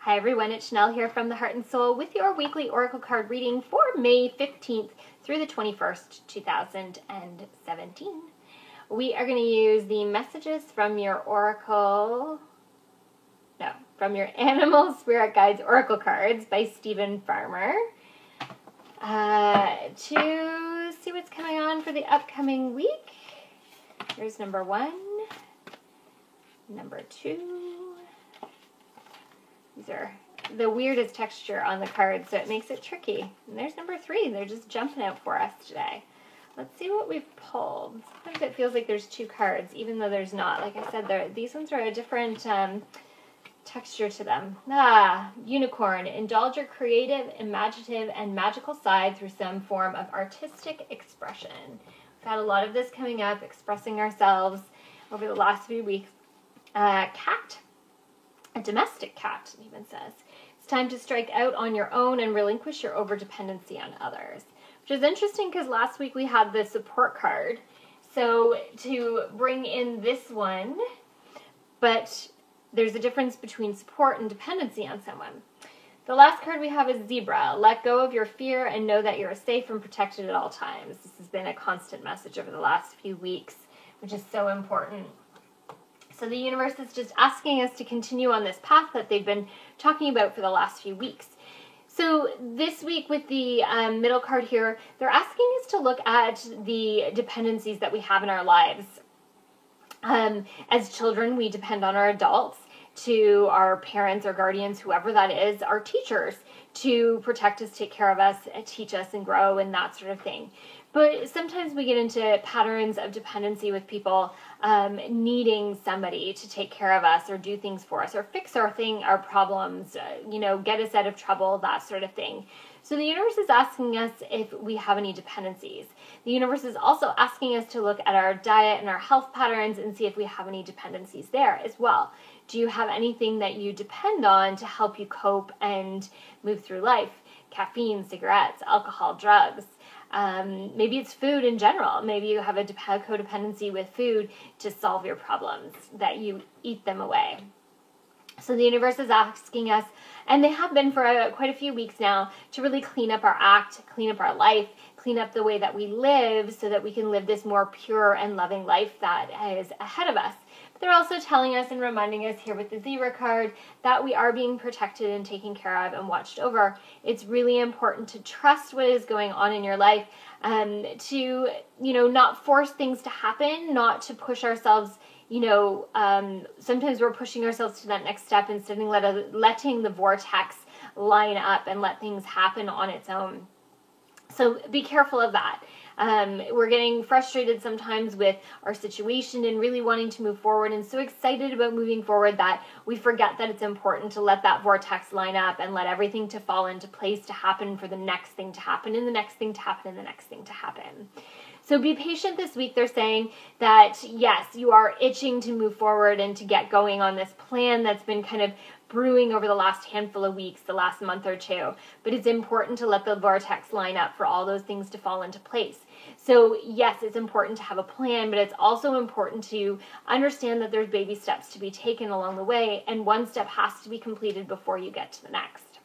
Hi everyone, it's Chanel here from the Heart and Soul with your weekly Oracle card reading for May 15th through the 21st, 2017. We are going to use the messages from your from your Animal Spirit Guides Oracle cards by Stephen Farmer to see what's coming on for the upcoming week. Here's number 1, number 2. These are the weirdest texture on the card, so it makes it tricky. And there's number 3. They're just jumping out for us today. Let's see what we've pulled. Sometimes it feels like there's 2 cards, even though there's not. Like I said, these ones are a different texture to them. Unicorn. Indulge your creative, imaginative, and magical side through some form of artistic expression. We've had a lot of this coming up, expressing ourselves over the last few weeks. Cat. A domestic cat, it even says. It's time to strike out on your own and relinquish your overdependency on others. Which is interesting because last week we had the support card. So to bring in this one, but there's a difference between support and dependency on someone. The last card we have is Zebra. Let go of your fear and know that you're safe and protected at all times. This has been a constant message over the last few weeks, which is so important. So the universe is just asking us to continue on this path that they've been talking about for the last few weeks. So this week with the middle card here, they're asking us to look at the dependencies that we have in our lives. As children, we depend on our adults, to our parents or guardians, whoever that is, our teachers, to protect us, take care of us, teach us and grow and that sort of thing. But sometimes we get into patterns of dependency with people needing somebody to take care of us or do things for us or fix our problems, get us out of trouble, that sort of thing. So the universe is asking us if we have any dependencies. The universe is also asking us to look at our diet and our health patterns and see if we have any dependencies there as well. Do you have anything that you depend on to help you cope and move through life? Caffeine, cigarettes, alcohol, drugs. Maybe it's food in general. Maybe you have a codependency with food to solve your problems, that you eat them away. So the universe is asking us, and they have been for quite a few weeks now, to really clean up our act, clean up our life, clean up the way that we live so that we can live this more pure and loving life that is ahead of us. But they're also telling us and reminding us here with the Zebra card that we are being protected and taken care of and watched over. It's really important to trust what is going on in your life, to, not force things to happen, not to push ourselves. Sometimes we're pushing ourselves to that next step instead of letting the vortex line up and let things happen on its own. So be careful of that. We're getting frustrated sometimes with our situation and really wanting to move forward and so excited about moving forward that we forget that it's important to let that vortex line up and let everything to fall into place to happen for the next thing to happen and the next thing to happen and the next thing to happen. So be patient this week. They're saying that, yes, you are itching to move forward and to get going on this plan that's been kind of brewing over the last handful of weeks, the last month or two. But it's important to let the vortex line up for all those things to fall into place. So, yes, it's important to have a plan, but it's also important to understand that there's baby steps to be taken along the way, and one step has to be completed before you get to the next.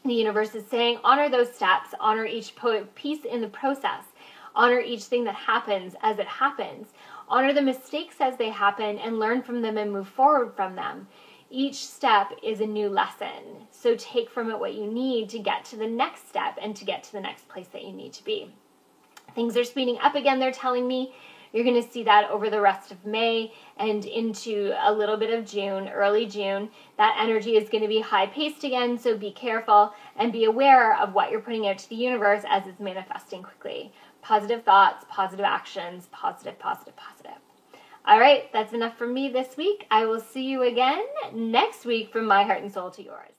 The universe is saying, honor those steps, honor each piece in the process. Honor each thing that happens as it happens. Honor the mistakes as they happen and learn from them and move forward from them. Each step is a new lesson. So take from it what you need to get to the next step and to get to the next place that you need to be. Things are speeding up again, they're telling me. You're going to see that over the rest of May and into a little bit of June, early June. That energy is going to be high-paced again, so be careful and be aware of what you're putting out to the universe as it's manifesting quickly. Positive thoughts, positive actions, positive, positive, positive. All right, that's enough from me this week. I will see you again next week from my heart and soul to yours.